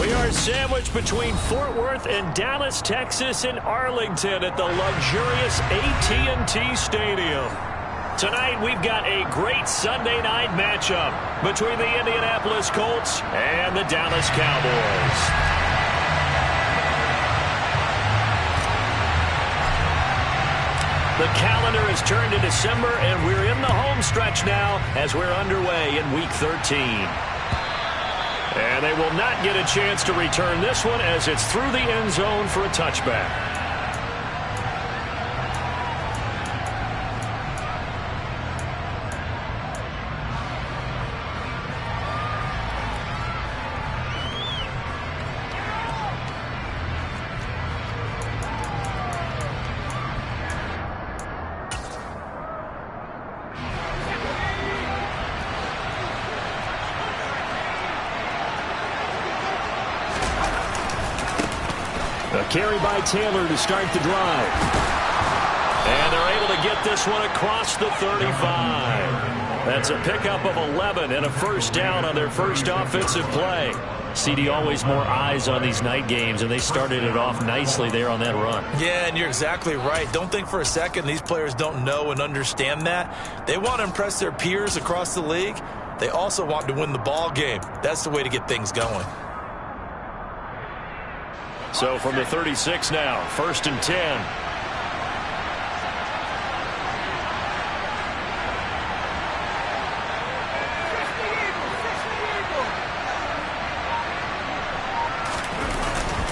We are sandwiched between Fort Worth and Dallas, Texas, and Arlington at the luxurious AT&T Stadium. Tonight, we've got a great Sunday night matchup between the Indianapolis Colts and the Dallas Cowboys. The calendar has turned to December, and we're in the home stretch now as we're underway in Week 13. And they will not get a chance to return this one as it's through the end zone for a touchback. A carry by Taylor to start the drive. And they're able to get this one across the 35. That's a pickup of 11 and a first down on their first offensive play. CD, always more eyes on these night games, and they started it off nicely there on that run. Yeah, and you're exactly right. Don't think for a second these players don't know and understand that. They want to impress their peers across the league. They also want to win the ball game. That's the way to get things going. So from the 36 now, 1st and 10.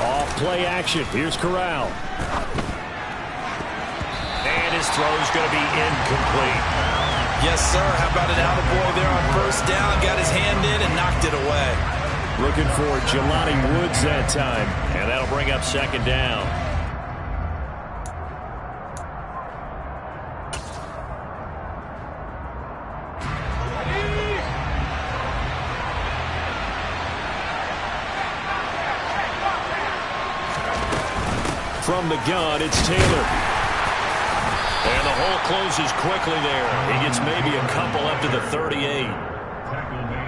Off play action. Here's Corral. And his throw's going to be incomplete. Yes, sir. How about an attaboy there on first down? Got his hand in and knocked it away. Looking for Jelani Woods that time. And that'll bring up second down. From the gun, it's Taylor. And the hole closes quickly there. He gets maybe a couple up to the 38.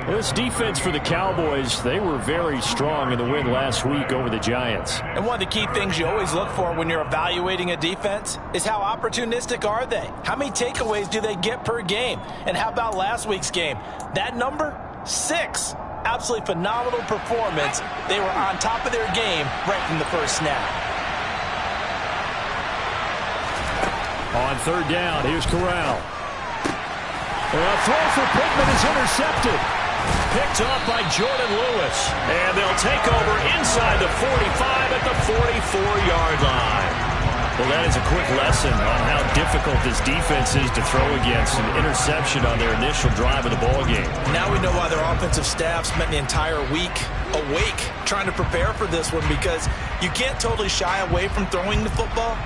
This defense for the Cowboys, they were very strong in the win last week over the Giants. And one of the key things you always look for when you're evaluating a defense is how opportunistic are they? How many takeaways do they get per game? And how about last week's game? That number, 6. Absolutely phenomenal performance. They were on top of their game right from the first snap. On third down, here's Corral. A throw for Pittman is intercepted. Picked off by Jordan Lewis. And they'll take over inside the 45 at the 44-yard line. Well, that is a quick lesson on how difficult this defense is to throw against. An interception on their initial drive of the ballgame. Now we know why their offensive staff spent the entire week awake trying to prepare for this one, because you can't totally shy away from throwing the football.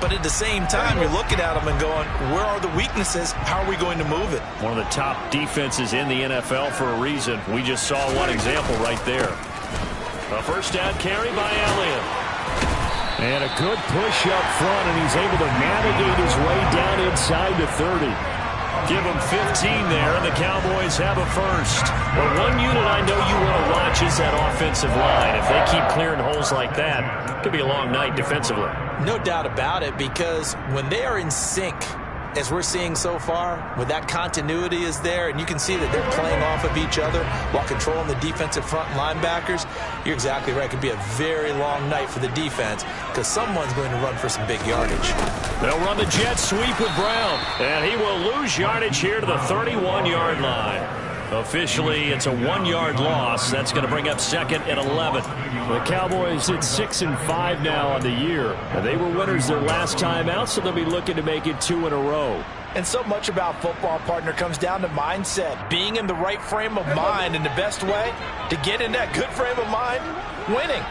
But at the same time, you're looking at them and going, where are the weaknesses? How are we going to move it? One of the top defenses in the NFL for a reason. We just saw one example right there. A first down carry by Elliott. And a good push up front, and he's able to navigate his way down inside the 30. Give him 15 there, and the Cowboys have a first. But one unit I know you want to watch is that offensive line. If they keep clearing holes like that, it could be a long night defensively. No doubt about it, because when they are in sync, as we're seeing so far, when that continuity is there, and you can see that they're playing off of each other while controlling the defensive front linebackers, you're exactly right. It could be a very long night for the defense, because someone's going to run for some big yardage. They'll run the jet sweep with Brown, and he will lose yardage here to the 31-yard line. Officially, it's a 1-yard loss. That's going to bring up second and 11. The Cowboys at 6-5 now on the year. They were winners their last time out, so they'll be looking to make it 2 in a row. And so much about football, partner, comes down to mindset. Being in the right frame of mind, and the best way to get in that good frame of mind, winning.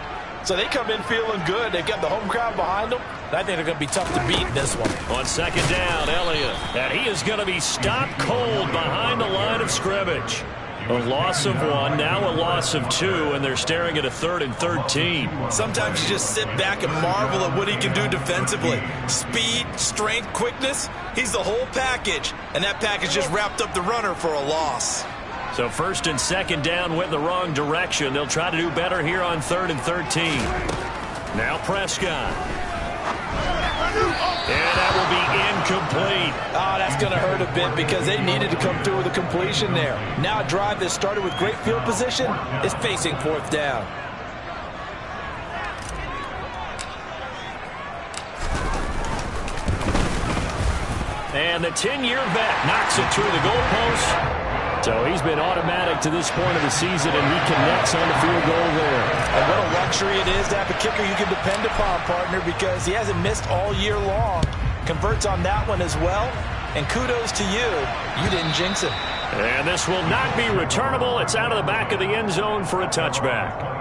So they come in feeling good. They've got the home crowd behind them. And I think they're going to be tough to beat in this one. On second down, Elliott. And he is going to be stopped cold behind the line of scrimmage. A loss of 1, now a loss of 2, and they're staring at a 3rd and 13. Sometimes you just sit back and marvel at what he can do defensively. Speed, strength, quickness, he's the whole package. And that package just wrapped up the runner for a loss. So first and second down went the wrong direction. They'll try to do better here on 3rd and 13. Now Prescott. And that will be incomplete. Oh, that's going to hurt a bit because they needed to come through with a completion there. Now a drive that started with great field position is facing 4th down. And the 10-year vet knocks it through the goalpost. So he's been automatic to this point of the season, and he connects on the field goal there. And what a luxury it is to have a kicker you can depend upon, partner, because he hasn't missed all year long. Converts on that one as well. And kudos to you. You didn't jinx him. And this will not be returnable. It's out of the back of the end zone for a touchback.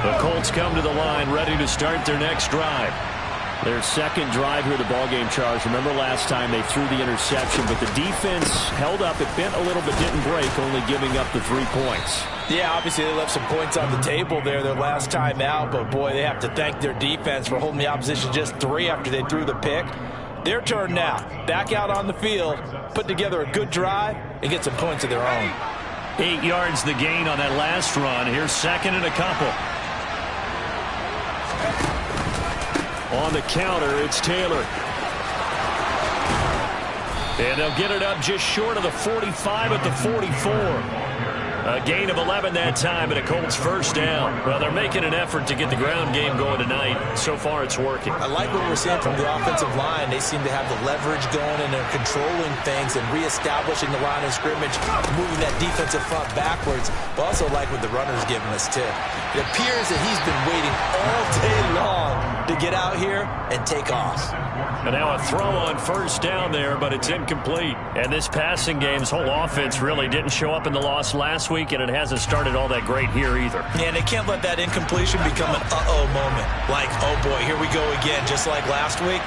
The Colts come to the line ready to start their next drive. Their second drive here, the ballgame, Charles. Remember last time they threw the interception, but the defense held up. It bent a little but didn't break, only giving up the 3 points. Yeah, obviously they left some points on the table there their last time out, but boy, they have to thank their defense for holding the opposition just 3 after they threw the pick. Their turn now. Back out on the field, put together a good drive, and get some points of their own. 8 yards the gain on that last run. Here's second and a couple. On the counter, it's Taylor. And they'll get it up just short of the 45 at the 44. A gain of 11 that time, and a Colts first down. Well, they're making an effort to get the ground game going tonight. So far, it's working. I like what we're seeing from the offensive line. They seem to have the leverage going, and they're controlling things and reestablishing the line of scrimmage, moving that defensive front backwards. But also like what the runner's giving us, too. It appears that he's been waiting all day long to get out here and take off. And now a throw on first down there, but it's incomplete. And this passing game's whole offense really didn't show up in the loss last week, and it hasn't started all that great here either. Yeah, and they can't let that incompletion become an uh-oh moment. Like, oh boy, here we go again, just like last week.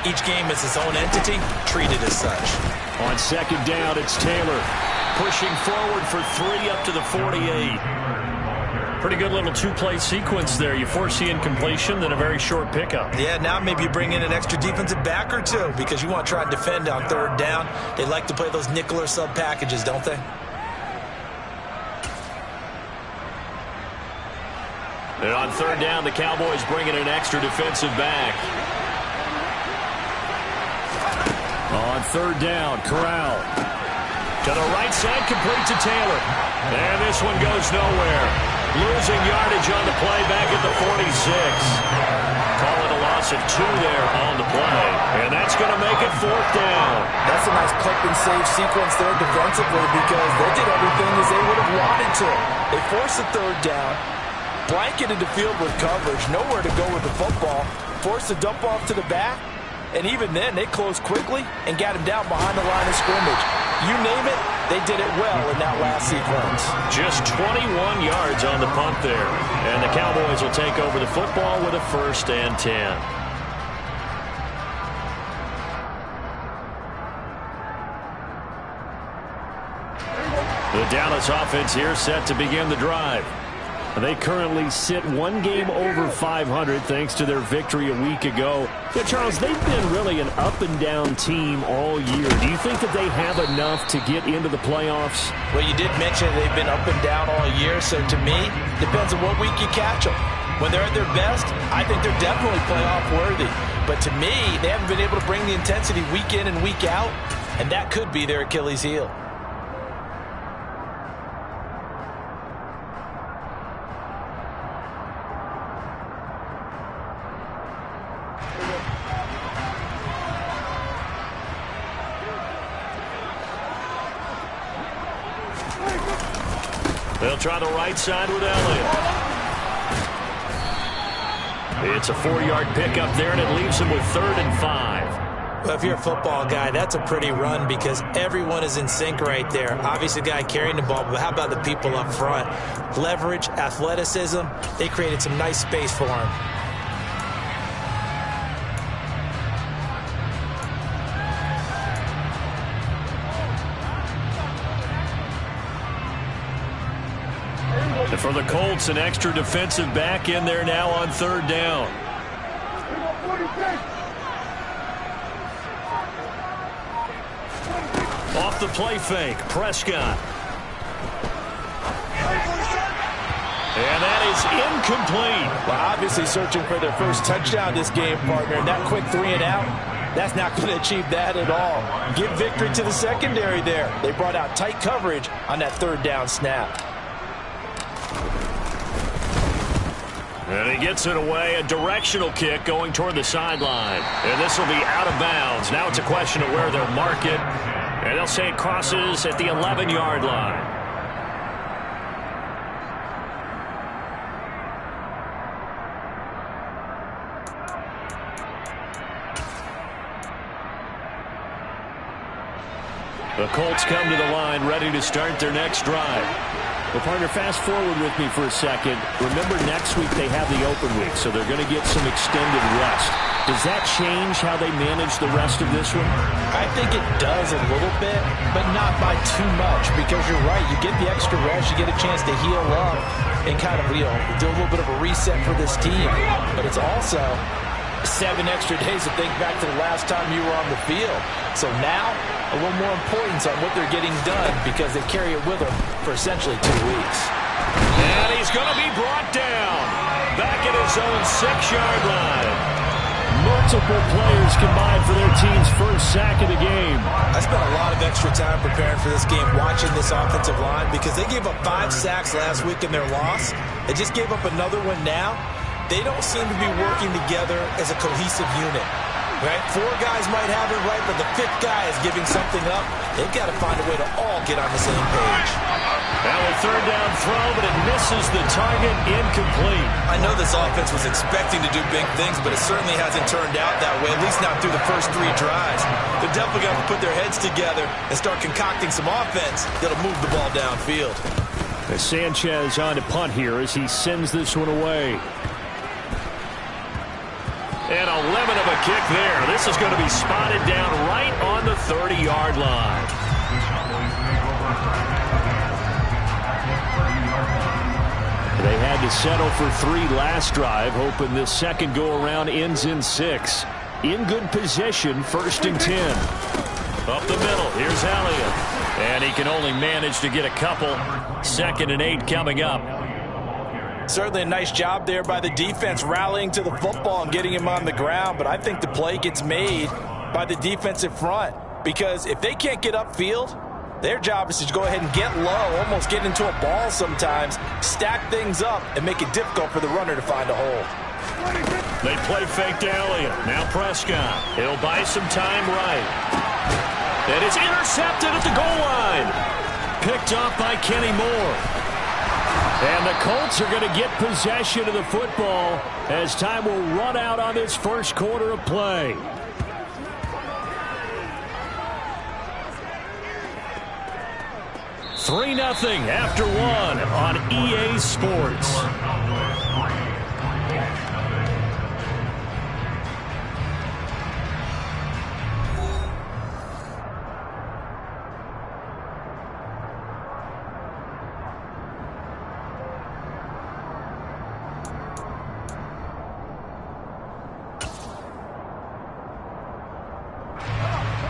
Each game is its own entity, treated as such. On second down, it's Taylor. Pushing forward for 3 up to the 48. Pretty good little 2-play sequence there. You force the incompletion, then a very short pickup. Yeah, now maybe you bring in an extra defensive back or two because you want to try and defend on third down. They like to play those nickel or sub packages, don't they? And on third down, the Cowboys bring in an extra defensive back. On third down, Corral. To the right side, complete to Taylor. And this one goes nowhere. Losing yardage on the play back at the 46. Call it a loss of 2 there on the play. And that's going to make it 4th down. That's a nice clip and save sequence there defensively because they did everything as they would have wanted to. They forced the third down, blanketed the field with coverage, nowhere to go with the football, forced the dump off to the back, and even then they closed quickly and got him down behind the line of scrimmage. You name it, they did it well in that last sequence. Just 21 yards on the punt there. And the Cowboys will take over the football with a 1st and 10. The Dallas offense here set to begin the drive. They currently sit 1 game over 500 thanks to their victory a week ago. Yeah, Charles, they've been really an up-and-down team all year. Do you think that they have enough to get into the playoffs? Well, you did mention they've been up and down all year, so to me, depends on what week you catch them. When they're at their best, I think they're definitely playoff worthy. But to me, they haven't been able to bring the intensity week in and week out, and that could be their Achilles heel. They'll try the right side with Elliott. It's a 4-yard pickup there, and it leaves him with 3rd and 5. Well, if you're a football guy, that's a pretty run because everyone is in sync right there. Obviously, the guy carrying the ball, but how about the people up front? Leverage, athleticism, they created some nice space for him. The For the Colts, an extra defensive back in there now on third down. Off the play fake, Prescott. And that is incomplete. Well, obviously searching for their first touchdown this game, partner. And that quick 3 and out, that's not going to achieve that at all. Give victory to the secondary there. They brought out tight coverage on that third down snap. And he gets it away, a directional kick going toward the sideline. And this will be out of bounds. Now it's a question of where they'll mark it. And they'll say it crosses at the 11-yard line. The Colts come to the line, ready to start their next drive. Well, partner, fast forward with me for a second. Remember, next week they have the open week, so they're going to get some extended rest. Does that change how they manage the rest of this one? I think it does a little bit, but not by too much, because you're right. You get the extra rest, you get a chance to heal up and kind of, do a little bit of a reset for this team. But it's also 7 extra days to think back to the last time you were on the field. So now, a little more importance on what they're getting done because they carry it with them for essentially 2 weeks. And he's going to be brought down back at his own 6-yard line. Multiple players combined for their team's first sack of the game. I spent a lot of extra time preparing for this game watching this offensive line because they gave up 5 sacks last week in their loss. They just gave up another one now. They don't seem to be working together as a cohesive unit. Right? 4 guys might have it right, but the 5th guy is giving something up. They've got to find a way to all get on the same page. Now a third down throw, but it misses the target, incomplete. I know this offense was expecting to do big things, but it certainly hasn't turned out that way, at least not through the first 3 drives. They're definitely going to put their heads together and start concocting some offense that'll move the ball downfield. Sanchez on to punt here as he sends this one away. And a lemon of a kick there. This is going to be spotted down right on the 30-yard line. They had to settle for 3 last drive, hoping this second go-around ends in 6. In good position, 1st and 10. Up the middle, here's Elliott. And he can only manage to get a couple. 2nd and 8 coming up. Certainly a nice job there by the defense rallying to the football and getting him on the ground, but I think the play gets made by the defensive front because if they can't get upfield, their job is to go ahead and get low, almost get into a ball sometimes, stack things up, and make it difficult for the runner to find a hole. They play fake to Elliott. Now Prescott. He'll buy some time right. And it's intercepted at the goal line. Picked off by Kenny Moore. And the Colts are going to get possession of the football as time will run out on this first quarter of play. Three 0 after 1 on EA Sports.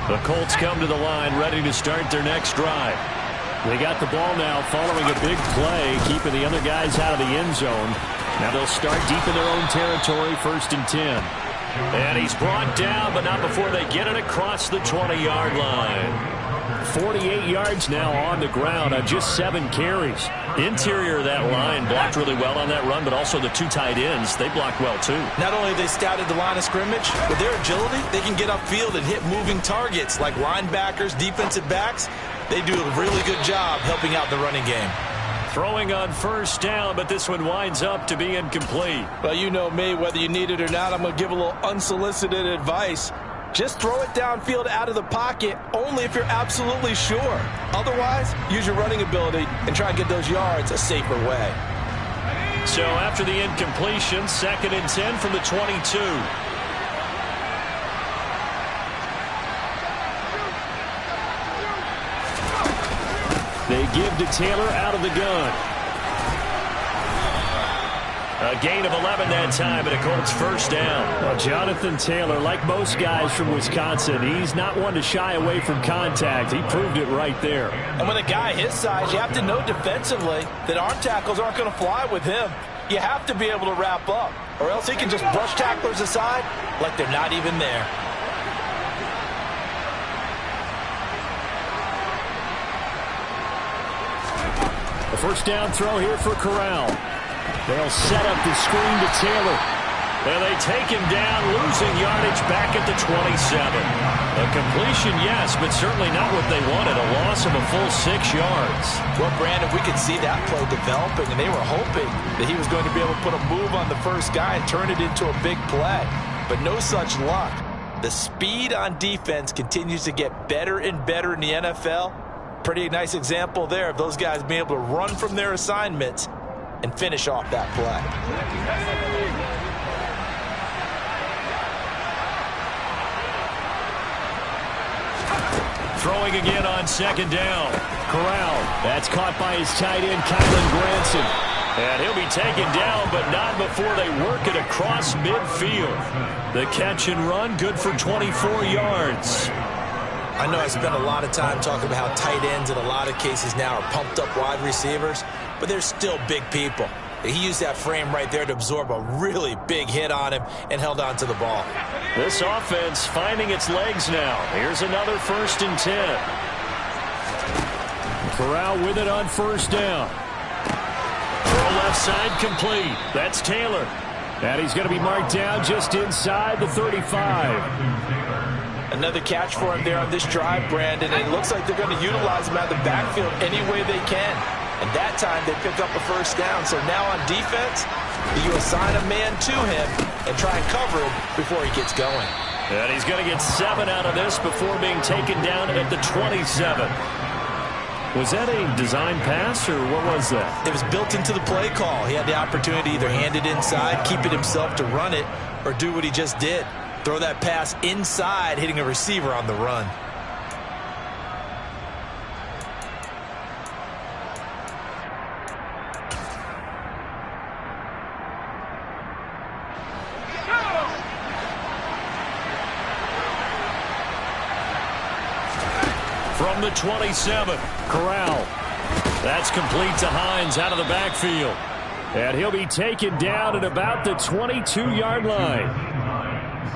The Colts come to the line, ready to start their next drive. They got the ball now following a big play, keeping the other guys out of the end zone. Now they'll start deep in their own territory, 1st and 10. And he's brought down, but not before they get it across the 20-yard line. 48 yards now on the ground on just 7 carries. Interior of that line blocked really well on that run, but also the 2 tight ends, they blocked well too. Not only have they scouted the line of scrimmage, with their agility, they can get upfield and hit moving targets like linebackers, defensive backs. They do a really good job helping out the running game. Throwing on 1st down, but this one winds up to be incomplete. Well, you know me, whether you need it or not, I'm going to give a little unsolicited advice. Just throw it downfield out of the pocket only if you're absolutely sure. Otherwise, use your running ability and try and get those yards a safer way. So after the incompletion, 2nd and 10 from the 22. They give to Taylor out of the gun. A gain of 11 that time, and a Colts first down. Well, Jonathan Taylor, like most guys from Wisconsin, he's not one to shy away from contact. He proved it right there. And with a guy his size, you have to know defensively that arm tackles aren't going to fly with him. You have to be able to wrap up, or else he can just brush tacklers aside like they're not even there. The first down throw here for Corral. They'll set up the screen to Taylor. And they take him down, losing yardage back at the 27. A completion, yes, but certainly not what they wanted. A loss of a full 6 yards. Well, Brandon, we could see that play developing, and they were hoping that he was going to be able to put a move on the first guy and turn it into a big play. But no such luck. The speed on defense continues to get better and better in the NFL. Pretty nice example there of those guys being able to run from their assignments and finish off that play. Throwing again on second down. Corral. That's caught by his tight end, Kylan Granson. And he'll be taken down, but not before they work it across midfield. The catch and run, good for 24 yards. I know I spent a lot of time talking about how tight ends in a lot of cases now are pumped up wide receivers, but they're still big people. He used that frame right there to absorb a really big hit on him and held on to the ball. This offense finding its legs now. Here's another 1st and 10. Corral with it on first down. Throw left side complete. That's Taylor. And he's going to be marked down just inside the 35. Another catch for him there on this drive, Brandon. And it looks like they're going to utilize him out of the backfield any way they can. And that time they pick up a first down. So now on defense, you assign a man to him and try and cover him before he gets going. And he's going to get 7 out of this before being taken down at the 27. Was that a design pass, or what was that? It was built into the play call. He had the opportunity to either hand it inside, keep it himself to run it, or do what he just did. Throw that pass inside, hitting a receiver on the run. From the 27, Corral. That's complete to Hines out of the backfield. And he'll be taken down at about the 22-yard line.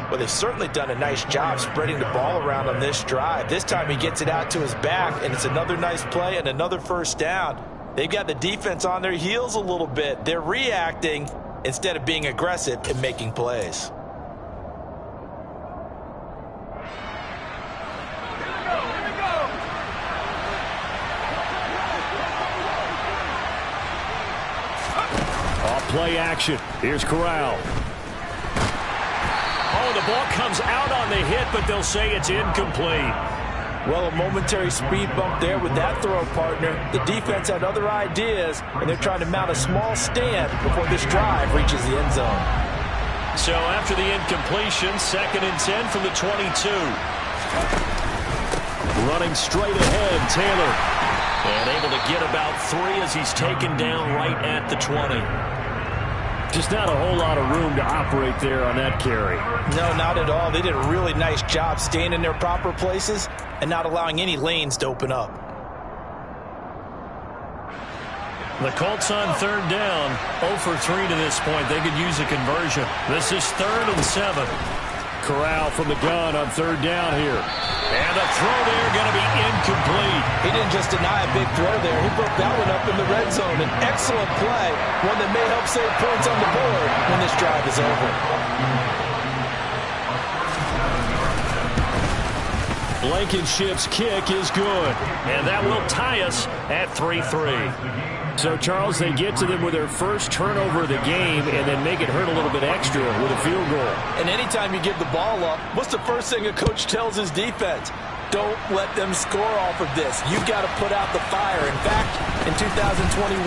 Well, they've certainly done a nice job spreading the ball around on this drive. This time he gets it out to his back, and it's another nice play and another first down. They've got the defense on their heels a little bit. They're reacting instead of being aggressive and making plays. Play action. Here's Corral. Oh, the ball comes out on the hit, but they'll say it's incomplete. Well, a momentary speed bump there with that throw, partner. The defense had other ideas, and they're trying to mount a small stand before this drive reaches the end zone. So after the incompletion, 2nd and 10 from the 22. Running straight ahead, Taylor. And able to get about 3 as he's taken down right at the 20. Just not a whole lot of room to operate there on that carry. No, not at all. They did a really nice job staying in their proper places and not allowing any lanes to open up. The Colts on 3rd down, 0 for 3 to this point. They could use a conversion. This is 3rd and 7. Corral from the gun on 3rd down here. And a throw there going to be incomplete. He didn't just deny a big throw there. He broke that one up in the red zone. An excellent play, one that may help save points on the board when this drive is over. Blankenship's kick is good. And that will tie us at 3-3. So, Charles, they get to them with their first turnover of the game and then make it hurt a little bit extra with a field goal. And anytime you give the ball up, what's the first thing a coach tells his defense? Don't let them score off of this. You've got to put out the fire. In fact, in 2021,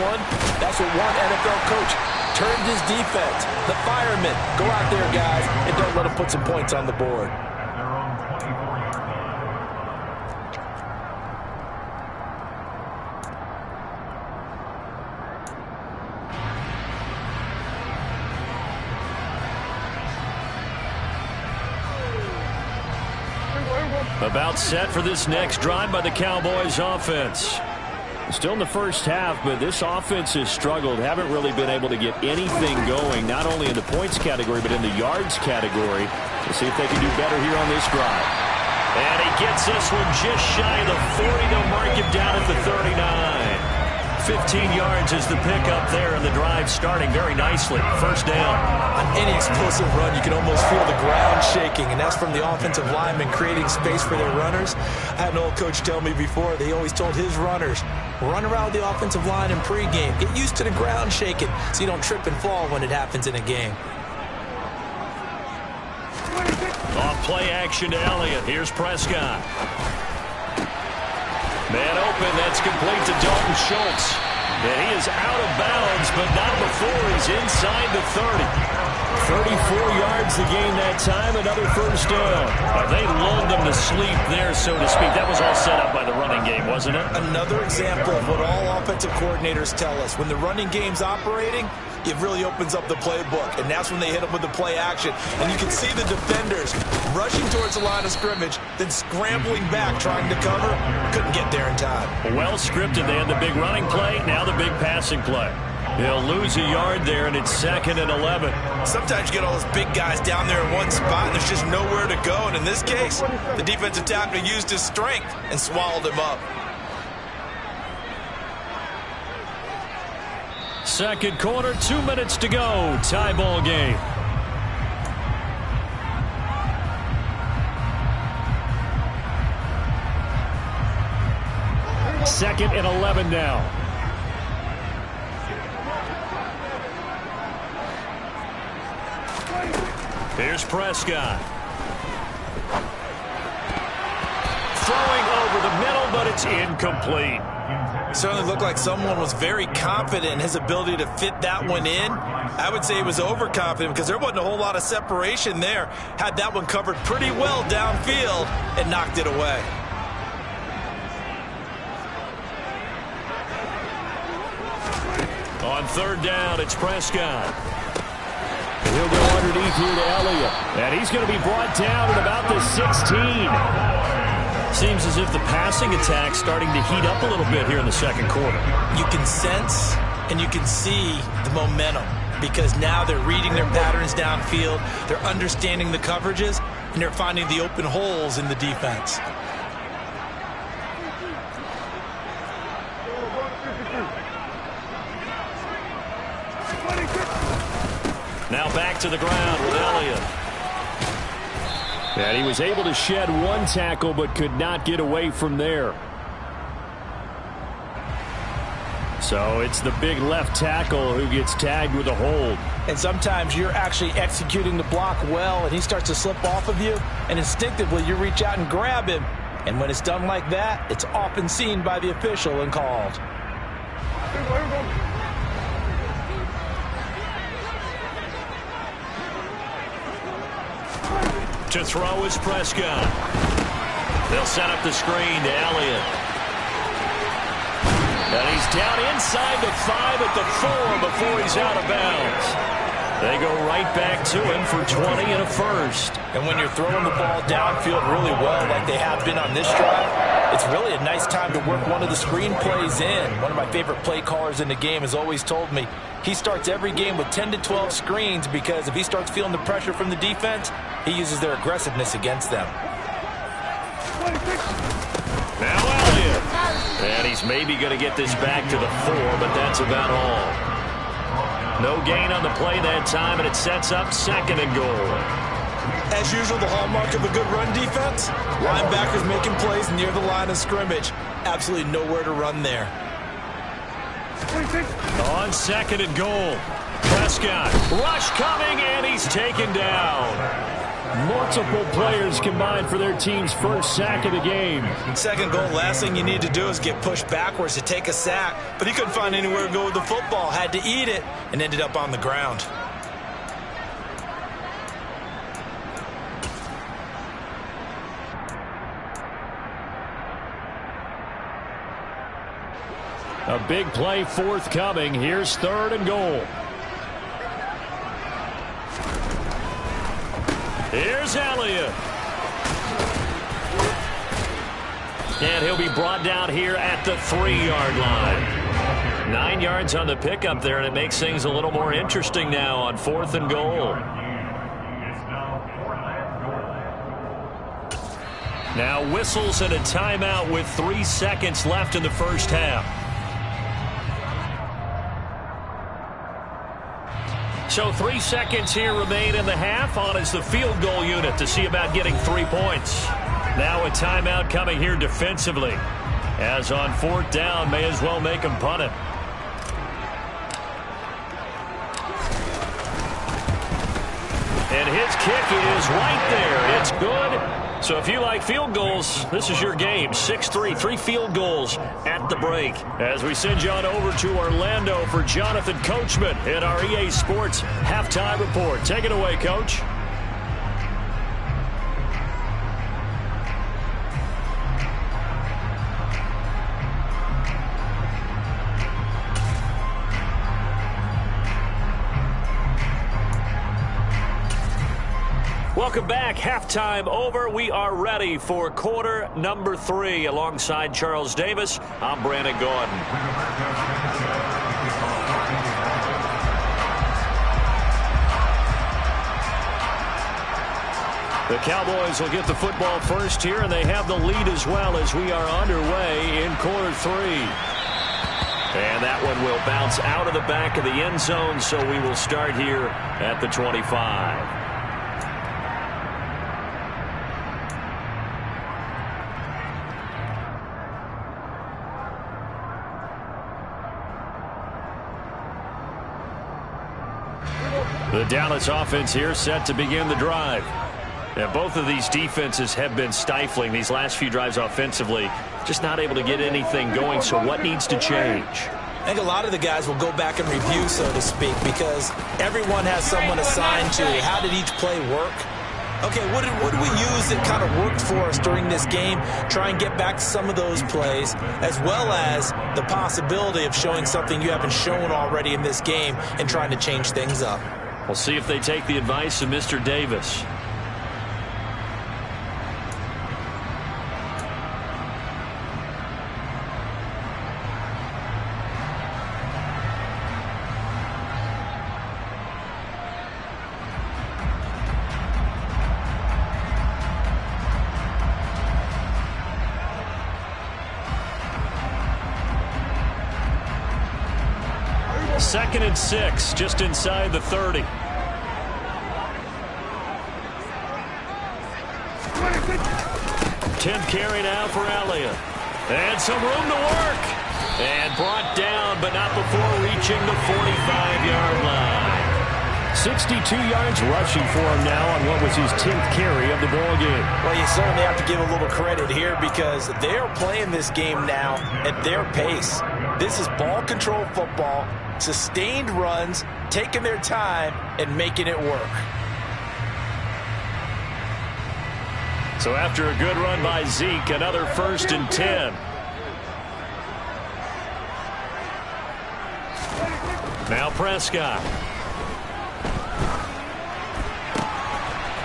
that's what one NFL coach turned his defense. The firemen. Go out there, guys, and don't let them put some points on the board. About set for this next drive by the Cowboys offense. Still in the first half, but this offense has struggled. Haven't really been able to get anything going, not only in the points category, but in the yards category. We'll see if they can do better here on this drive. And he gets this one just shy of the 40. They'll mark him down at the 39. 15 yards is the pickup there, and the drive starting very nicely. First down. On any explosive run, you can almost feel the ground shaking, and that's from the offensive linemen creating space for their runners. I had an old coach tell me before, they always told his runners, run around the offensive line in pregame. Get used to the ground shaking so you don't trip and fall when it happens in a game. Off play action to Elliott. Here's Prescott. Man open, that's complete to Dalton Schultz. And he is out of bounds, but not before he's inside the 30. 34 yards the game that time, another first down. They lulled them to sleep there, so to speak. That was all set up by the running game, wasn't it? Another example of what all offensive coordinators tell us. When the running game's operating, it really opens up the playbook, and that's when they hit them with the play action. And you can see the defenders rushing towards the line of scrimmage, then scrambling back, trying to cover. Couldn't get there in time. Well scripted. They had the big running play, now the big passing play. He'll lose a yard there, and it's 2nd and 11. Sometimes you get all those big guys down there in one spot, and there's just nowhere to go. And in this case, the defensive tackle used his strength and swallowed him up. Second quarter, 2 minutes to go. Tie ball game. Second and 11 now. Here's Prescott. Throwing over the middle, but it's incomplete. Certainly looked like someone was very confident in his ability to fit that one in. I would say he was overconfident because there wasn't a whole lot of separation there. Had that one covered pretty well downfield and knocked it away. On third down, it's Prescott. He'll go underneath here to Elliott. And he's going to be brought down at about the 16. Seems as if the passing attack's starting to heat up a little bit here in the second quarter. You can sense and you can see the momentum because now they're reading their patterns downfield, they're understanding the coverages, and they're finding the open holes in the defense. Now back to the ground with Elliott. And he was able to shed one tackle but could not get away from there. So it's the big left tackle who gets tagged with a hold. And sometimes you're actually executing the block well and he starts to slip off of you, and instinctively you reach out and grab him. And when it's done like that, it's often seen by the official and called. To throw is Prescott. They'll set up the screen to Elliott. And he's down inside the 5 at the 4 before he's out of bounds. They go right back to him for 20 and a first. And when you're throwing the ball downfield really well like they have been on this drive, it's really a nice time to work one of the screen plays in. One of my favorite play callers in the game has always told me he starts every game with 10 to 12 screens because if he starts feeling the pressure from the defense, he uses their aggressiveness against them. Now Elliott. And he's maybe going to get this back to the 4, but that's about all. No gain on the play that time, and it sets up 2nd and goal. As usual, the hallmark of a good run defense, linebackers making plays near the line of scrimmage. Absolutely nowhere to run there. On 2nd and goal, Prescott. Rush coming, and he's taken down. Multiple players combined for their team's first sack of the game. In 2nd goal, last thing you need to do is get pushed backwards to take a sack. But he couldn't find anywhere to go with the football, had to eat it, and ended up on the ground. A big play forthcoming. Here's 3rd and goal. Here's Elliott. And he'll be brought down here at the 3-yard line. 9 yards on the pickup there, and it makes things a little more interesting now on 4th and goal. Now whistles and a timeout with 3 seconds left in the first half. So 3 seconds here remain in the half. On is the field goal unit to see about getting 3 points. Now a timeout coming here defensively. As on 4th down, may as well make them punt it. And his kick is right there. It's good. So if you like field goals, this is your game. 6-3, 3 field goals at the break. As we send you on over to Orlando for Jonathan Coachman in our EA Sports Halftime Report. Take it away, Coach. Welcome back. Halftime over. We are ready for quarter number 3. Alongside Charles Davis, I'm Brandon Gordon. The Cowboys will get the football first here, and they have the lead as well as we are underway in quarter 3. And that one will bounce out of the back of the end zone, so we will start here at the 25. The Dallas offense here set to begin the drive. And both of these defenses have been stifling these last few drives offensively. Just not able to get anything going, so what needs to change? I think a lot of the guys will go back and review, so to speak, because everyone has someone assigned to how did each play work. Okay, what did we use that kind of worked for us during this game? Try and get back to some of those plays, as well as the possibility of showing something you haven't shown already in this game and trying to change things up. We'll see if they take the advice of Mr. Davis. Second and 6, just inside the 30. 10th carry now for Elliott. And some room to work. And brought down, but not before reaching the 45-yard line. 62 yards rushing for him now on what was his 10th carry of the ball game. Well, you certainly have to give a little credit here because they're playing this game now at their pace. This is ball control football, sustained runs, taking their time, and making it work. So after a good run by Zeke, another 1st and 10. Now Prescott.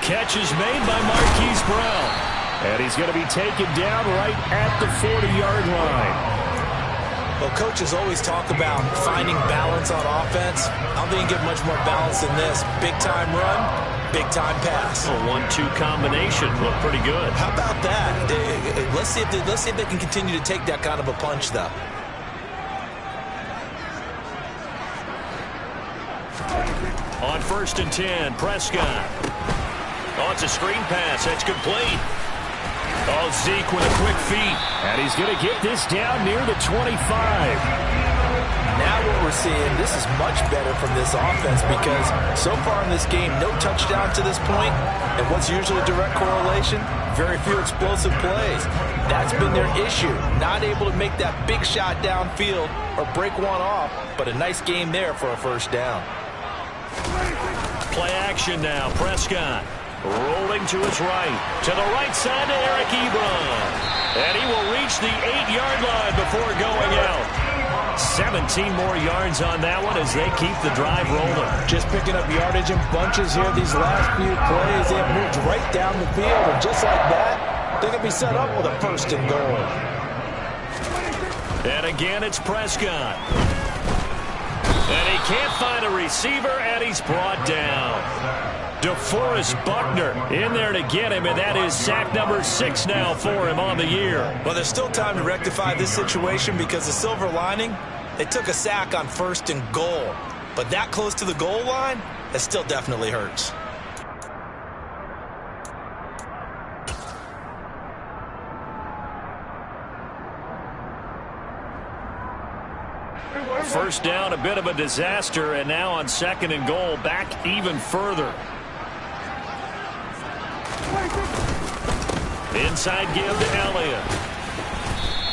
Catch is made by Marquise Brown. And he's going to be taken down right at the 40-yard line. Well, coaches always talk about finding balance on offense. I don't think you get much more balance than this. Big-time run, big-time pass. A 1-2 combination looked pretty good. How about that? Let's see if they can continue to take that kind of a punch, though. On 1st and 10, Prescott. Oh, it's a screen pass. That's complete. Oh, Zeke with a quick feet. And he's going to get this down near the 25. Now what we're seeing, this is much better from this offense because so far in this game, no touchdown to this point. And what's usually a direct correlation? Very few explosive plays. That's been their issue. Not able to make that big shot downfield or break one off, but a nice game there for a 1st down. Play action now. Prescott. Rolling to his right. To the right side to Eric Ebron. And he will reach the 8-yard line before going out. 17 more yards on that one as they keep the drive rolling. Just picking up yardage in bunches here these last few plays. They have moved right down the field. And just like that, They can be set up with a 1st and goal. And again, it's Prescott. And he can't find a receiver, and he's brought down. DeForest Buckner in there to get him, and that is sack number 6 now for him on the year. Well, there's still time to rectify this situation because the silver lining, they took a sack on 1st and goal. But that close to the goal line, that still definitely hurts. First down, a bit of a disaster, and now on 2nd and goal, back even further. Inside give to Elliott.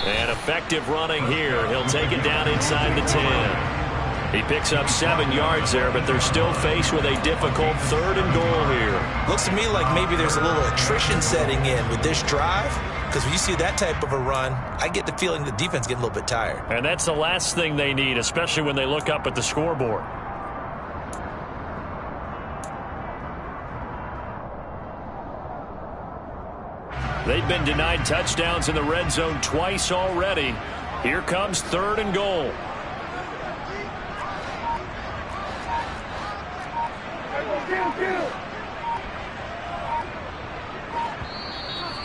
And effective running here. He'll take it down inside the 10. He picks up 7 yards there, but they're still faced with a difficult 3rd and goal here. Looks to me like maybe there's a little attrition setting in with this drive. Because when you see that type of a run, I get the feeling the defense getting a little bit tired. And that's the last thing they need, especially when they look up at the scoreboard. They've been denied touchdowns in the red zone twice already. Here comes 3rd and goal.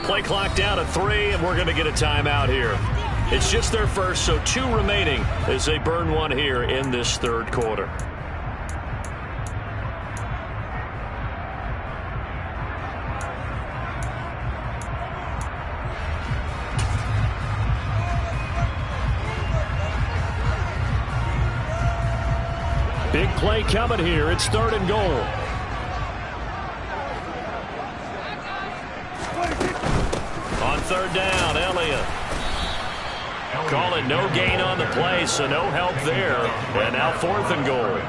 Play clock down to 3, and we're going to get a timeout here. It's just their first, so 2 remaining as they burn one here in this 3rd quarter. Big play coming here. It's 3rd and goal. On 3rd down, Elliott. Call it no gain on the play, so no help there. And now 4th and goal.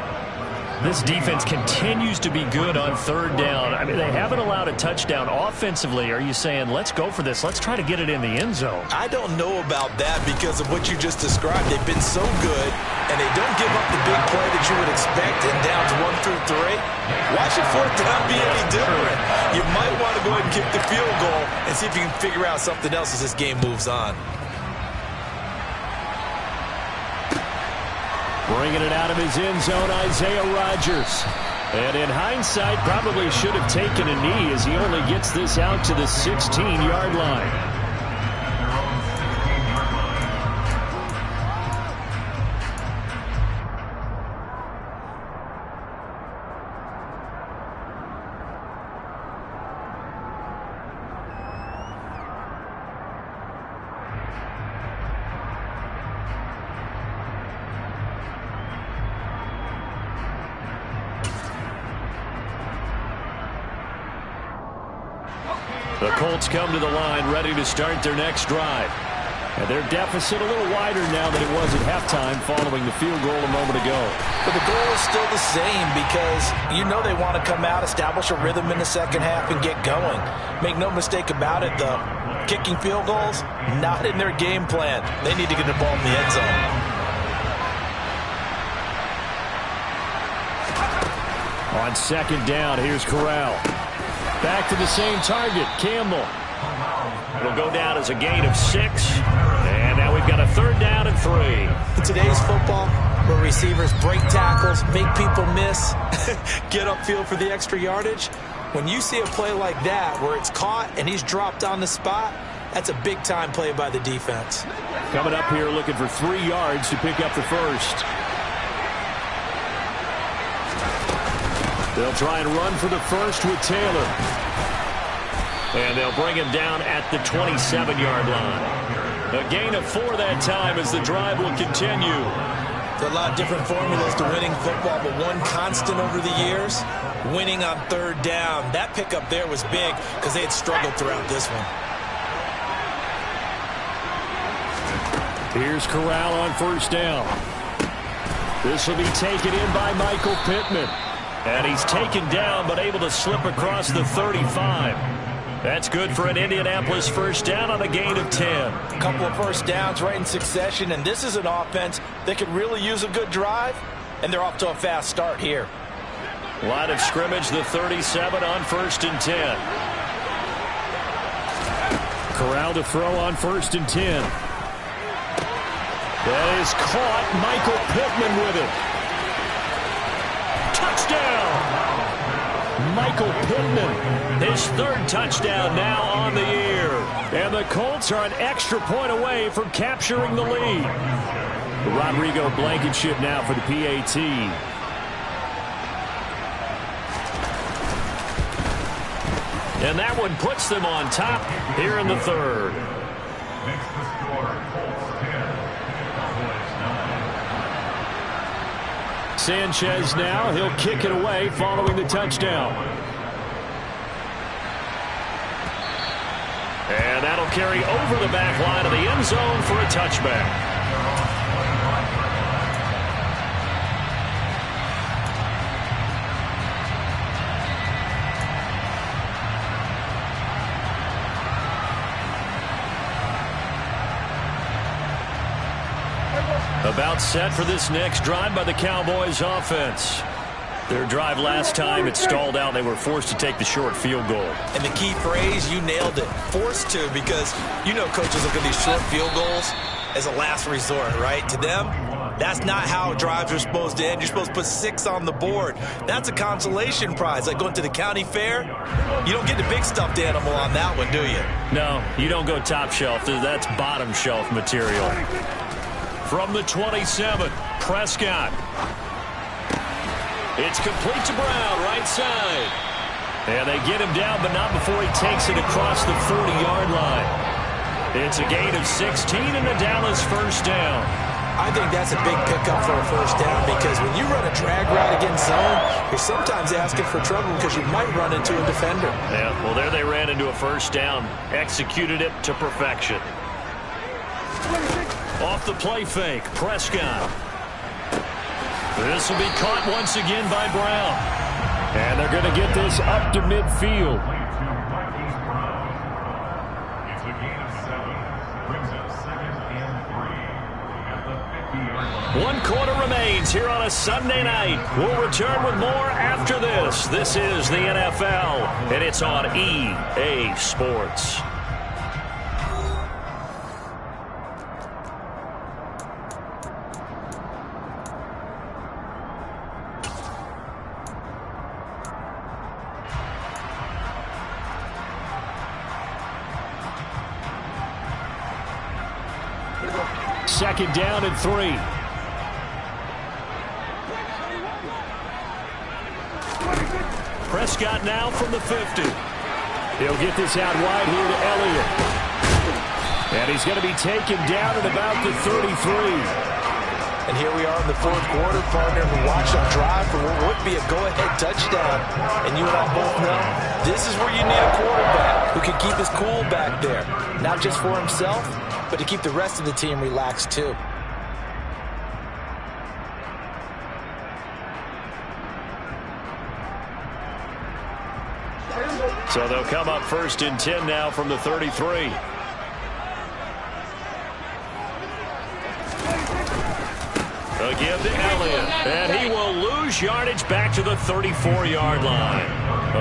This defense continues to be good on 3rd down. I mean, they haven't allowed a touchdown offensively. Are you saying, let's go for this? Let's try to get it in the end zone. I don't know about that because of what you just described. They've been so good, and they don't give up the big play that you would expect in downs 1 through 3. Why should 4th down be any different? You might want to go ahead and kick the field goal and see if you can figure out something else as this game moves on. Bringing it out of his end zone, Isaiah Rodgers. And in hindsight, probably should have taken a knee as he only gets this out to the 16-yard line. The Colts come to the line ready to start their next drive. And their deficit a little wider now than it was at halftime following the field goal a moment ago. But the goal is still the same because you know they want to come out, establish a rhythm in the second half, and get going. Make no mistake about it, though. Kicking field goals, not in their game plan. They need to get the ball in the end zone. On 2nd down, here's Corral. Back to the same target, Campbell. It'll go down as a gain of 6. And now we've got a 3rd down and 3. In today's football, where receivers break tackles, make people miss, get upfield for the extra yardage, when you see a play like that where it's caught and he's dropped on the spot, that's a big-time play by the defense. Coming up here looking for 3 yards to pick up the first. They'll try and run for the first with Taylor. And they'll bring him down at the 27-yard line. A gain of 4 that time as the drive will continue. There's a lot of different formulas to winning football, but one constant over the years, winning on 3rd down. That pickup there was big because they had struggled throughout this one. Here's Corral on 1st down. This will be taken in by Michael Pittman. And he's taken down, but able to slip across the 35. That's good for an Indianapolis 1st down on a gain of 10. A couple of 1st downs right in succession, and this is an offense that could really use a good drive, and they're off to a fast start here. Line of scrimmage, the 37 on 1st and 10. Corral to throw on 1st and 10. That is caught. Michael Pittman with it. Touchdown! Michael Pittman, his 3rd touchdown now on the year. And the Colts are an extra point away from capturing the lead. Rodrigo Blankenship now for the PAT. And that one puts them on top here in the 3rd. Makes the score Colts 10, Cowboys 9. Sanchez now, he'll kick it away following the touchdown. And that'll carry over the back line of the end zone for a touchback. About set for this next drive by the Cowboys offense. Their drive last time, it stalled out. They were forced to take the short field goal. And the key phrase, you nailed it. Forced to, because you know coaches look at these short field goals as a last resort, right? To them, that's not how drives are supposed to end. You're supposed to put 6 on the board. That's a consolation prize. Like going to the county fair, you don't get the big stuffed animal on that one, do you? No, you don't go top shelf. That's bottom shelf material. From the 27, Prescott. It's complete to Brown, right side. And they get him down, but not before he takes it across the 40-yard line. It's a gain of 16 and a Dallas 1st down. I think that's a big pickup for a 1st down, because when you run a drag route against zone, you're sometimes asking for trouble because you might run into a defender. Yeah, well, there they ran into a 1st down, executed it to perfection. Off the play fake, Prescott. This will be caught once again by Brown. And they're going to get this up to midfield. It's a gain of 7. Brings up 2nd and 3 at the 50-yard line. 1 quarter remains here on a Sunday night. We'll return with more after this. This is the NFL, and it's on EA Sports. Second down and 3. Prescott now from the 50. He'll get this out wide here to Elliott. And he's going to be taken down at about the 33. And here we are in the 4th quarter, partner, and watch them drive for what would be a go-ahead touchdown. And you and I both know this is where you need a quarterback who can keep his cool back there. Not just for himself, but to keep the rest of the team relaxed too. So they'll come up 1st and 10 now from the 33. Again to Elliott, and he will lose yardage back to the 34-yard line.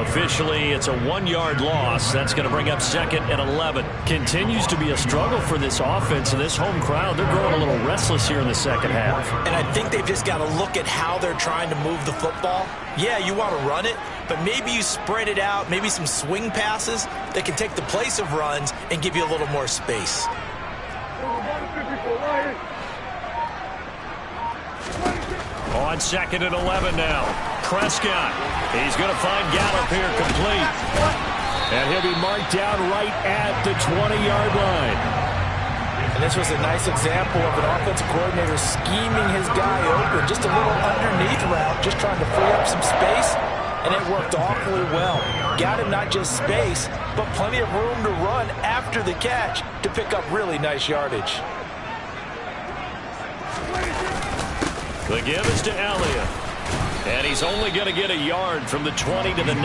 Officially, it's a 1-yard loss. That's going to bring up 2nd and 11. Continues to be a struggle for this offense and this home crowd. They're growing a little restless here in the 2nd half. And I think they've just got to look at how they're trying to move the football. Yeah, you want to run it, but maybe you spread it out, maybe some swing passes that can take the place of runs and give you a little more space. On 2nd and 11 now. Prescott. He's going to find Gallup here complete. And he'll be marked down right at the 20-yard line. And this was a nice example of an offensive coordinator scheming his guy open. Just a little underneath route, just trying to free up some space. And it worked awfully well. Got him not just space, but plenty of room to run after the catch to pick up really nice yardage. The give is to Elliott. And he's only going to get a yard from the 20 to the 19.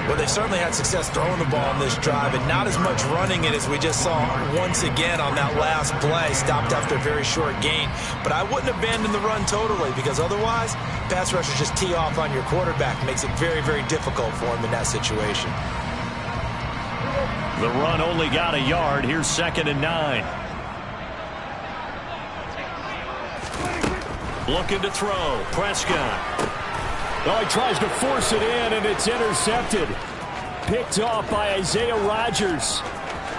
Well, they certainly had success throwing the ball on this drive, and not as much running it as we just saw once again on that last play. Stopped after a very short gain. But I wouldn't abandon the run totally, because otherwise, pass rushers just tee off on your quarterback. Makes it very, very difficult for him in that situation. The run only got a yard. Here's 2nd and 9. Looking to throw. Prescott. Well, he tries to force it in, and it's intercepted. Picked off by Isaiah Rodgers.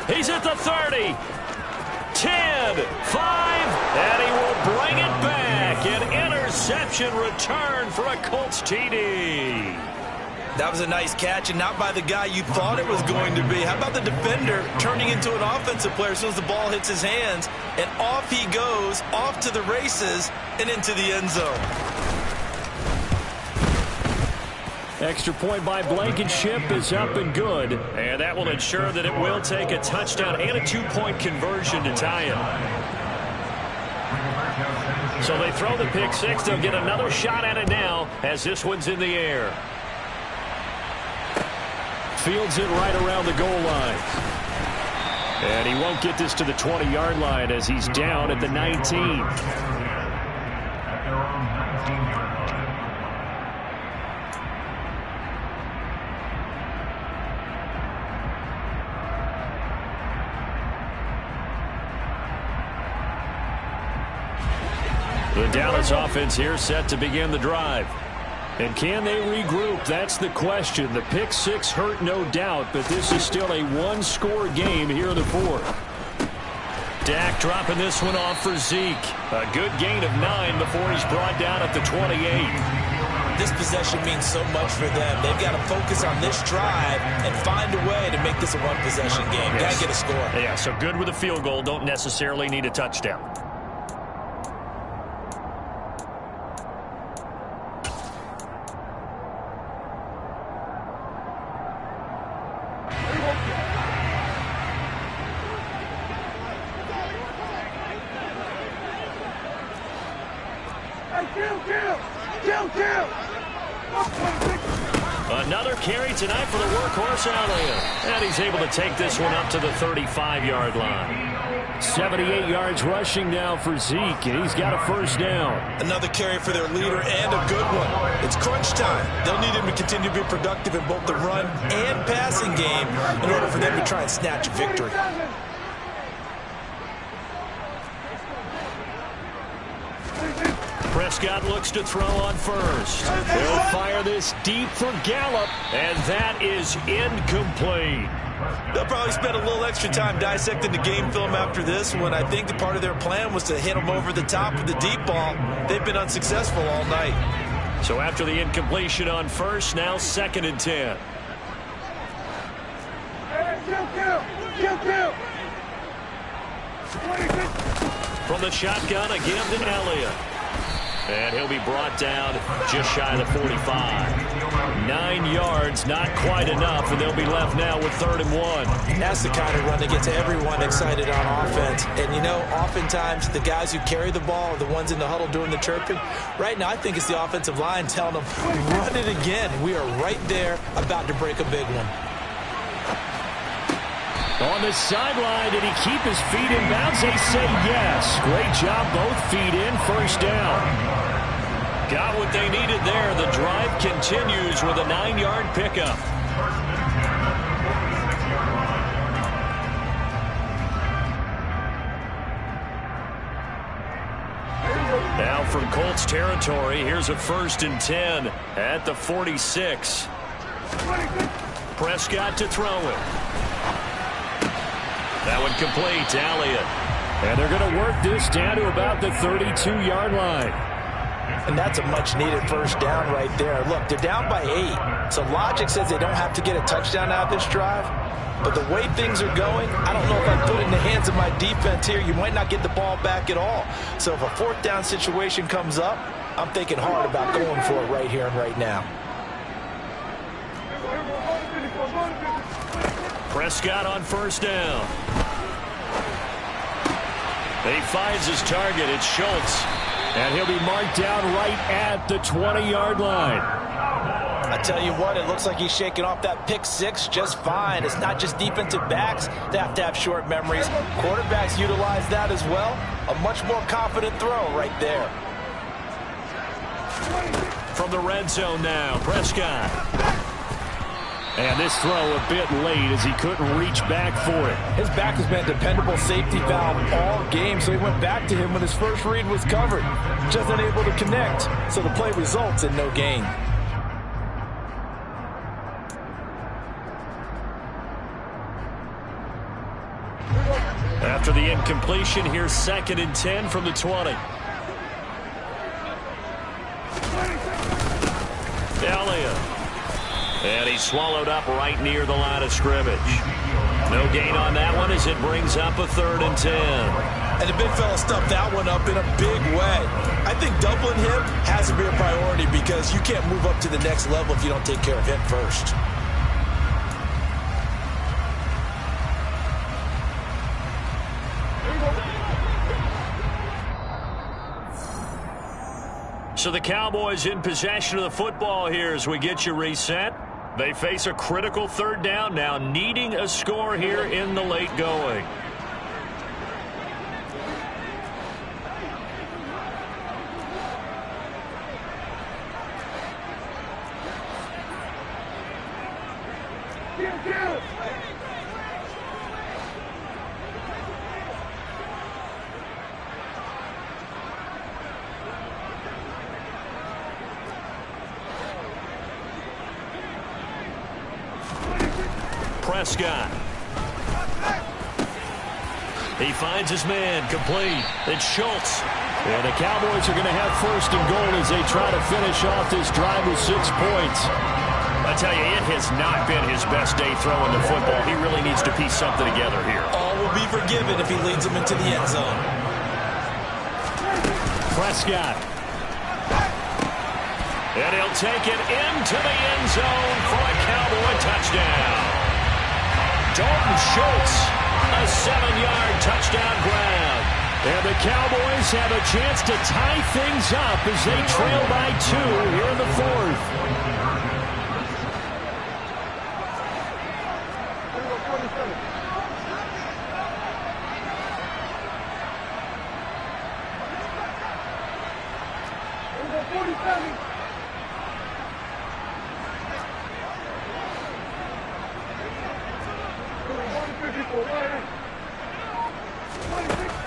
He's at the 30. 10, 5, and he will bring it back. An interception return for a Colts TD. That was a nice catch, and not by the guy you thought it was going to be. How about the defender turning into an offensive player as soon as the ball hits his hands, and off he goes, off to the races, and into the end zone. Extra point by Blankenship is up and good. And that will ensure that it will take a touchdown and a 2-point conversion to tie it. So they throw the pick six. They'll get another shot at it now as this one's in the air. Fields it right around the goal line. And he won't get this to the 20-yard line as he's down at the 19. The Dallas offense here set to begin the drive. And can they regroup? That's the question. The pick six hurt, no doubt, but this is still a one-score game here in the fourth. Dak dropping this one off for Zeke. A good gain of 9 before he's brought down at the 28. This possession means so much for them. They've got to focus on this drive and find a way to make this a one-possession game. Got to get a score. Yeah, so good with a field goal. Don't necessarily need a touchdown. Another carry tonight for the workhorse Elliott. And he's able to take this one up to the 35-yard line. 78 yards rushing now for Zeke, and he's got a first down. Another carry for their leader and a good one. It's crunch time. They'll need him to continue to be productive in both the run and passing game in order for them to try and snatch a victory. Prescott looks to throw on first. They'll fire this deep for Gallup, and that is incomplete. They'll probably spend a little extra time dissecting the game film after this one. I think the part of their plan was to hit him over the top with the deep ball. They've been unsuccessful all night. So after the incompletion on first, now 2nd and 10. From the shotgun, again to Elliott. And he'll be brought down just shy of the 45. 9 yards, not quite enough, and they'll be left now with 3rd and 1. That's the kind of run that gets everyone excited on offense. And, you know, oftentimes the guys who carry the ball are the ones in the huddle doing the chirping. Right now, I think it's the offensive line telling them, run it again. We are right there about to break a big one. On the sideline, did he keep his feet in bounds? They say yes. Great job, both feet in, first down. Got what they needed there. The drive continues with a 9-yard pickup. Now from Colts territory, here's a 1st and 10 at the 46. Prescott to throw it. That one complete to Elliott. And they're going to work this down to about the 32-yard line. And that's a much-needed first down right there. Look, they're down by 8. So logic says they don't have to get a touchdown out of this drive. But the way things are going, I don't know if I put it in the hands of my defense here. You might not get the ball back at all. So if a 4th down situation comes up, I'm thinking hard about going for it right here and right now. Prescott on first down. He finds his target. It's Schultz. And he'll be marked down right at the 20-yard line. I tell you what, it looks like he's shaking off that pick six just fine. It's not just defensive backs that have to have short memories. Quarterbacks utilize that as well. A much more confident throw right there. From the red zone now, Prescott. And this throw a bit late as he couldn't reach back for it. His back has been a dependable safety valve all game, so he went back to him when his first read was covered. Just unable to connect, so the play results in no gain. After the incompletion, here's 2nd and 10 from the 20. Elliott. And he's swallowed up right near the line of scrimmage. No gain on that one as it brings up a 3rd and 10. And the big fella stuffed that one up in a big way. I think doubling him has to be a priority because you can't move up to the next level if you don't take care of him first. So the Cowboys in possession of the football here as we get you reset. They face a critical 3rd down now, needing a score here in the late going. Prescott. He finds his man, complete. It's Schultz. And the Cowboys are going to have 1st and goal as they try to finish off this drive with 6 points. I tell you, it has not been his best day throwing the football. He really needs to piece something together here. All will be forgiven if he leads them into the end zone. Prescott. And he'll take it into the end zone for a Cowboy touchdown. Dalton Schultz, a 7-yard touchdown grab. And the Cowboys have a chance to tie things up as they trail by 2 here in the 4th.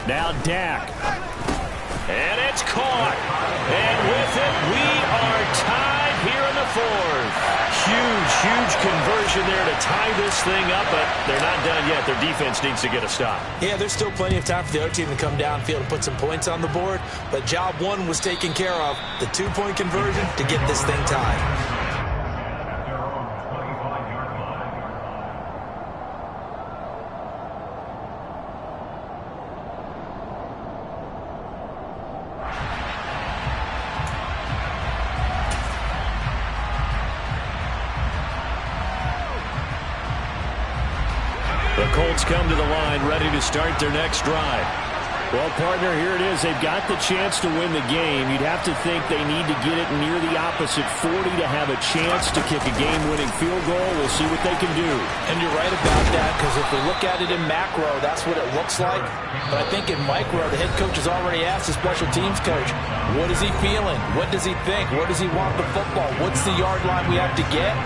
Now Dak. And it's caught. And with it, we are tied here in the 4th. Huge conversion there to tie this thing up, but they're not done yet. Their defense needs to get a stop. Yeah, there's still plenty of time for the other team to come downfield and put some points on the board, but job 1 was taken care of. The 2-point conversion to get this thing tied. The Colts come to the line ready to start their next drive. Well, partner, here it is. They've got the chance to win the game. You'd have to think they need to get it near the opposite 40 to have a chance to kick a game-winning field goal. We'll see what they can do. And you're right about that, because if we look at it in macro, that's what it looks like. But I think in micro, the head coach has already asked the special teams coach, what is he feeling? What does he think? Where does he want the football? What's the yard line we have to get?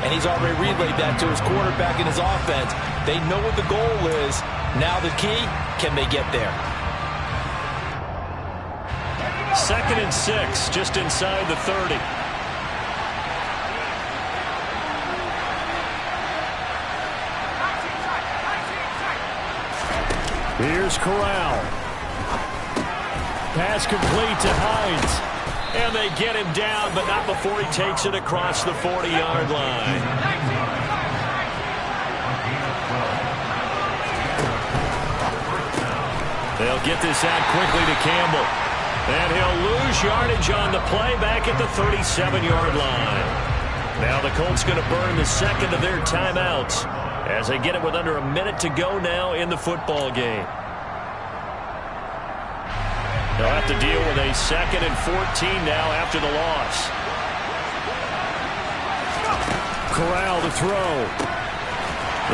And he's already relayed that to his quarterback and his offense. They know what the goal is. Now the key, can they get there? 2nd and 6, just inside the 30. Here's Corral. Pass complete to Hines. And they get him down, but not before he takes it across the 40-yard line. They'll get this out quickly to Campbell. And he'll lose yardage on the play back at the 37-yard line. Now the Colts going to burn the 2nd of their timeouts as they get it with under a minute to go now in the football game. They'll have to deal with a 2nd and 14 now after the loss. Corral to throw.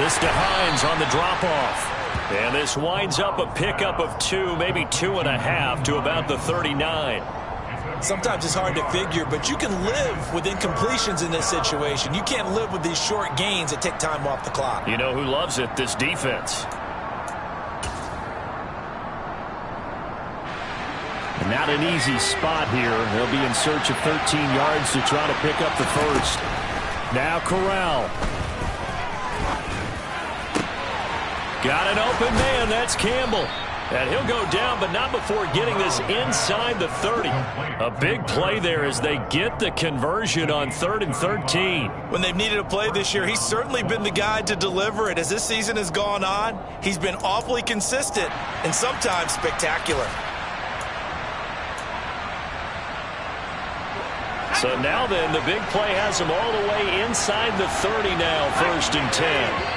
This to Hines on the drop-off. And this winds up a pickup of 2, maybe 2.5 to about the 39. Sometimes it's hard to figure, but you can live with incompletions in this situation. You can't live with these short gains that take time off the clock. You know who loves it? This defense. And not an easy spot here. They'll be in search of 13 yards to try to pick up the first. Now Corral. Got an open man. That's Campbell. And he'll go down, but not before getting this inside the 30. A big play there as they get the conversion on 3rd and 13. When they've needed a play this year, he's certainly been the guy to deliver it. As this season has gone on, he's been awfully consistent and sometimes spectacular. So now then, the big play has them all the way inside the 30 now, 1st and 10.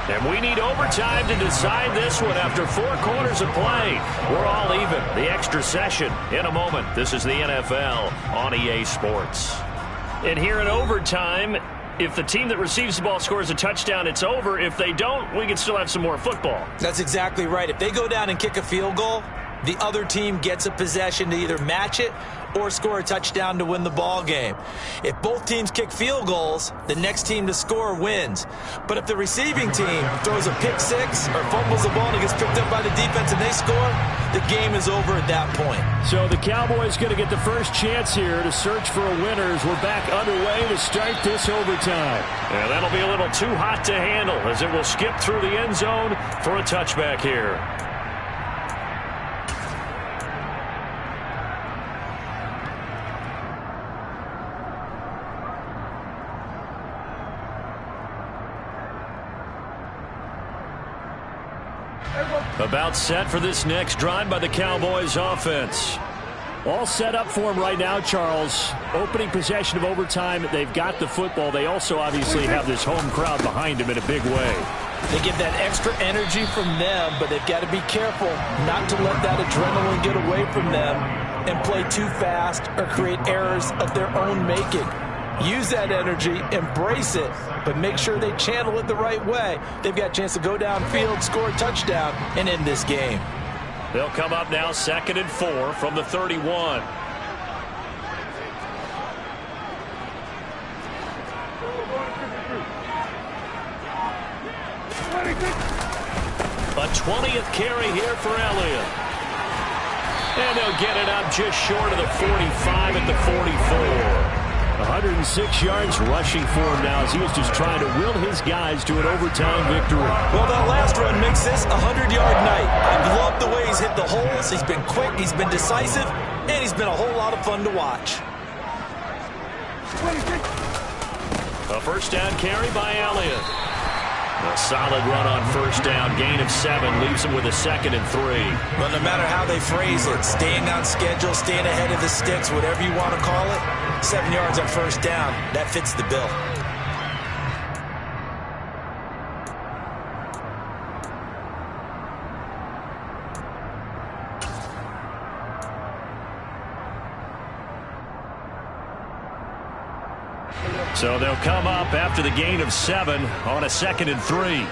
And we need overtime to decide this one after 4 quarters of play. We're all even. The extra session in a moment. This is the NFL on EA Sports. And here in overtime, if the team that receives the ball scores a touchdown, it's over. If they don't, we can still have some more football. That's exactly right. If they go down and kick a field goal, the other team gets a possession to either match it or score a touchdown to win the ball game. If both teams kick field goals, the next team to score wins. But if the receiving team throws a pick six or fumbles the ball and it gets picked up by the defense and they score, the game is over at that point. So the Cowboys going to get the first chance here to search for a winner as we're back underway to start this overtime. And that'll be a little too hot to handle as it will skip through the end zone for a touchback here. About set for this next drive by the Cowboys offense. All set up for him right now, Charles. Opening possession of overtime. They've got the football. They also obviously have this home crowd behind them in a big way. They get that extra energy from them, but they've got to be careful not to let that adrenaline get away from them and play too fast or create errors of their own making. Use that energy, embrace it, but make sure they channel it the right way. They've got a chance to go downfield, score a touchdown, and end this game. They'll come up now 2nd and 4 from the 31. A 20th carry here for Elliott. And they'll get it up just short of the 45 at the 44. 106 yards rushing for him now as he was just trying to will his guys to an overtime victory. Well, that last run makes this a 100-yard night. I love the way he's hit the holes. He's been quick, he's been decisive, and he's been a whole lot of fun to watch. A first down carry by Elliott. A solid run on first down. Gain of 7 leaves him with a 2nd and 3. Well, no matter how they phrase it, staying on schedule, staying ahead of the sticks, whatever you want to call it, 7 yards on first down, that fits the bill. So they'll come up after the gain of 7 on a 2nd and 3.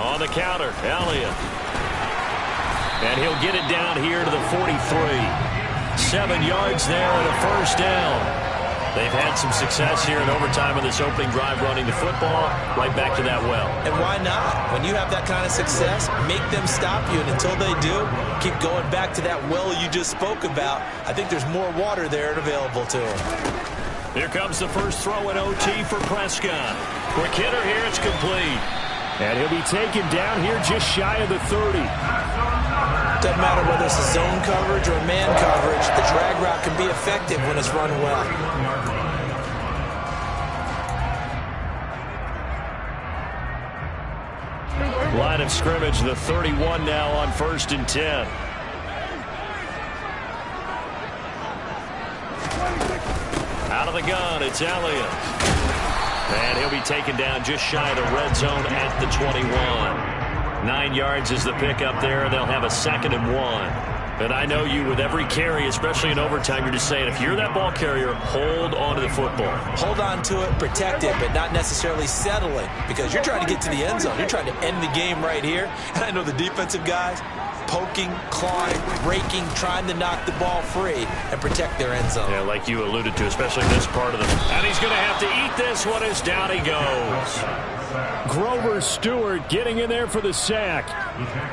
On the counter, Elliott. And he'll get it down here to the 43. 7 yards there and a first down. They've had some success here in overtime in this opening drive running the football. Right back to that well. And why not? When you have that kind of success, make them stop you. And until they do, keep going back to that well you just spoke about. I think there's more water there and available to them. Here comes the first throw in OT for Prescott. Quick hitter here, it's complete. And he'll be taken down here just shy of the 30. Doesn't matter whether it's a zone coverage or man coverage, the drag route can be effective when it's run well. Line of scrimmage, the 31 now on 1st and 10. Out of the gun, it's Elliott. And he'll be taken down just shy of the red zone at the 21. 9 yards is the pickup there. They'll have a 2nd and 1. And I know you, with every carry, especially in overtime, you're just saying, if you're that ball carrier, hold on to the football. Hold on to it, protect it, but not necessarily settle it, because you're trying to get to the end zone. You're trying to end the game right here. And I know the defensive guys poking, clawing, breaking, trying to knock the ball free and protect their end zone. Yeah, like you alluded to, especially this part of them. And he's going to have to eat this one as down he goes. Grover Stewart getting in there for the sack.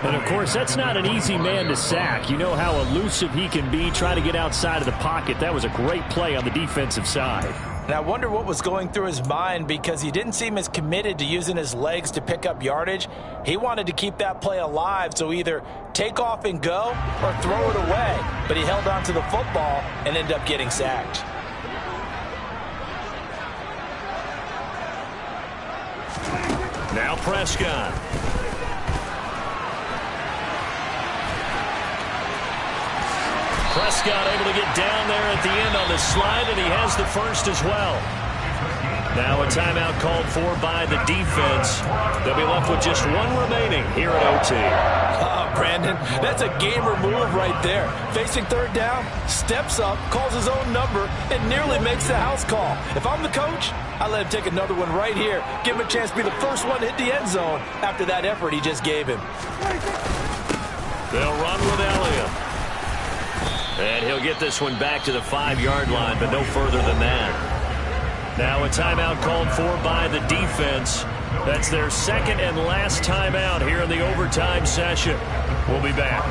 And, of course, that's not an easy man to sack. You know how elusive he can be, trying to get outside of the pocket. That was a great play on the defensive side. And I wonder what was going through his mind, because he didn't seem as committed to using his legs to pick up yardage. He wanted to keep that play alive, so either take off and go or throw it away. But he held on to the football and ended up getting sacked. Now Prescott. Prescott able to get down there at the end on the slide, and he has the first as well. Now a timeout called for by the defense. They'll be left with just one remaining here at OT. Brandon, that's a gamer move right there. Facing third down, steps up, calls his own number, and nearly makes the house call. If I'm the coach, I let him take another one right here. Give him a chance to be the first one to hit the end zone after that effort he just gave him. They'll run with Elliott. And he'll get this one back to the 5-yard line, but no further than that. Now a timeout called for by the defense. That's their second and last timeout here in the overtime session. We'll be back.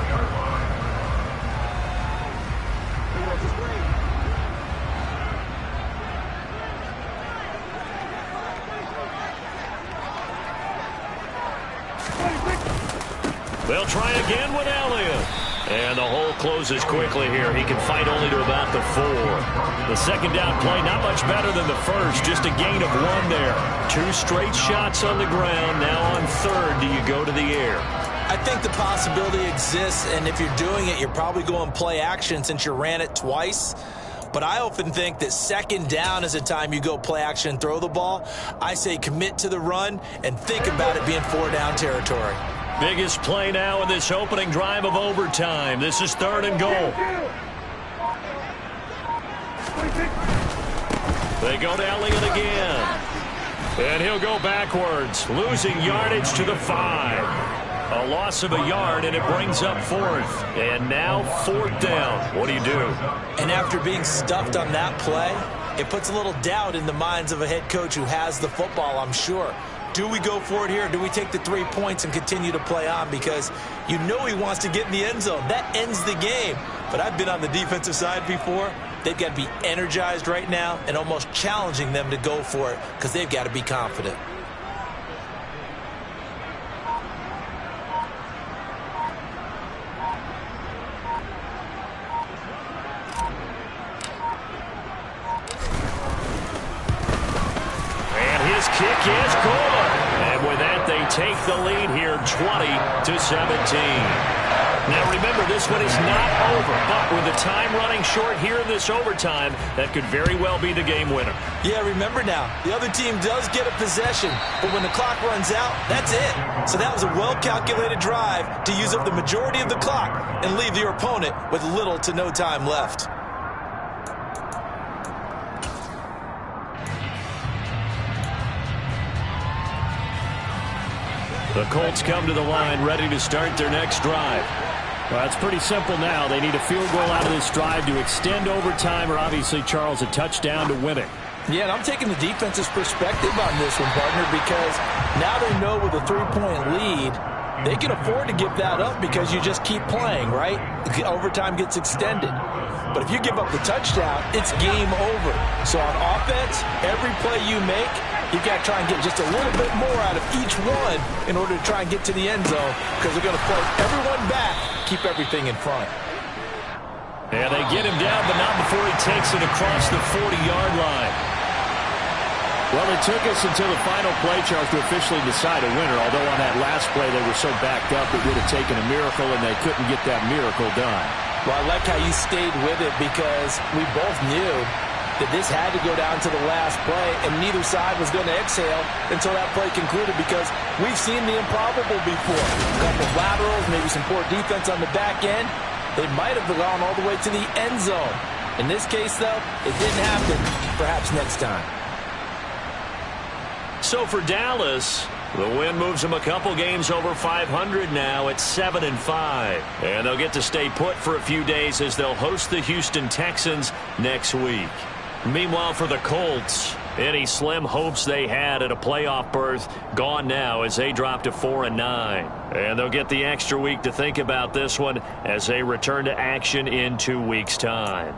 They'll try again with Elliott. And the hole closes quickly here. He can fight only to about the 4. The second down play, not much better than the first. Just a gain of 1 there. 2 straight shots on the ground. Now on third, do you go to the air? I think the possibility exists, and if you're doing it, you're probably going play action since you ran it twice. But I often think that second down is a time you go play action and throw the ball. I say commit to the run and think about it being 4-down territory. Biggest play now in this opening drive of overtime. This is 3rd and goal. They go to Elliott again. And he'll go backwards, losing yardage to the 5. A loss of a yard, and it brings up 4th. And now 4th down. What do you do? And after being stuffed on that play, it puts a little doubt in the minds of a head coach who has the football, I'm sure. Do we go for it here? Do we take the 3 points and continue to play on? Because you know he wants to get in the end zone. That ends the game. But I've been on the defensive side before. They've got to be energized right now and almost challenging them to go for it because they've got to be confident. Kick is good. And with that, they take the lead here 20-17. Now remember, this one is not over, but with the time running short here in this overtime, that could very well be the game winner. Yeah, remember now, the other team does get a possession, but when the clock runs out, that's it. So that was a well-calculated drive to use up the majority of the clock and leave your opponent with little to no time left. The Colts come to the line ready to start their next drive. Well, it's pretty simple now. They need a field goal out of this drive to extend overtime, or obviously, Charles, a touchdown to win it. Yeah, and I'm taking the defense's perspective on this one, partner, because now they know with a 3-point lead, they can afford to give that up because you just keep playing, right? Overtime gets extended. But if you give up the touchdown, it's game over. So on offense, every play you make, you've got to try and get just a little bit more out of each one in order to try and get to the end zone because they're going to play everyone back, keep everything in front. And they get him down, but not before he takes it across the 40-yard line. Well, it took us until the final play, Charles, to officially decide a winner, although on that last play they were so backed up it would have taken a miracle, and they couldn't get that miracle done. Well, I like how you stayed with it because we both knew that this had to go down to the last play, and neither side was going to exhale until that play concluded because we've seen the improbable before. A couple of laterals, maybe some poor defense on the back end, They might have gone all the way to the end zone. In this case, though, it didn't happen. Perhaps next time. So for Dallas, the win moves them a couple games over 500 now at 7-5. And they'll get to stay put for a few days as they'll host the Houston Texans next week. Meanwhile, for the Colts, any slim hopes they had at a playoff berth gone now as they drop to 4-9. And they'll get the extra week to think about this one as they return to action in 2 weeks' time.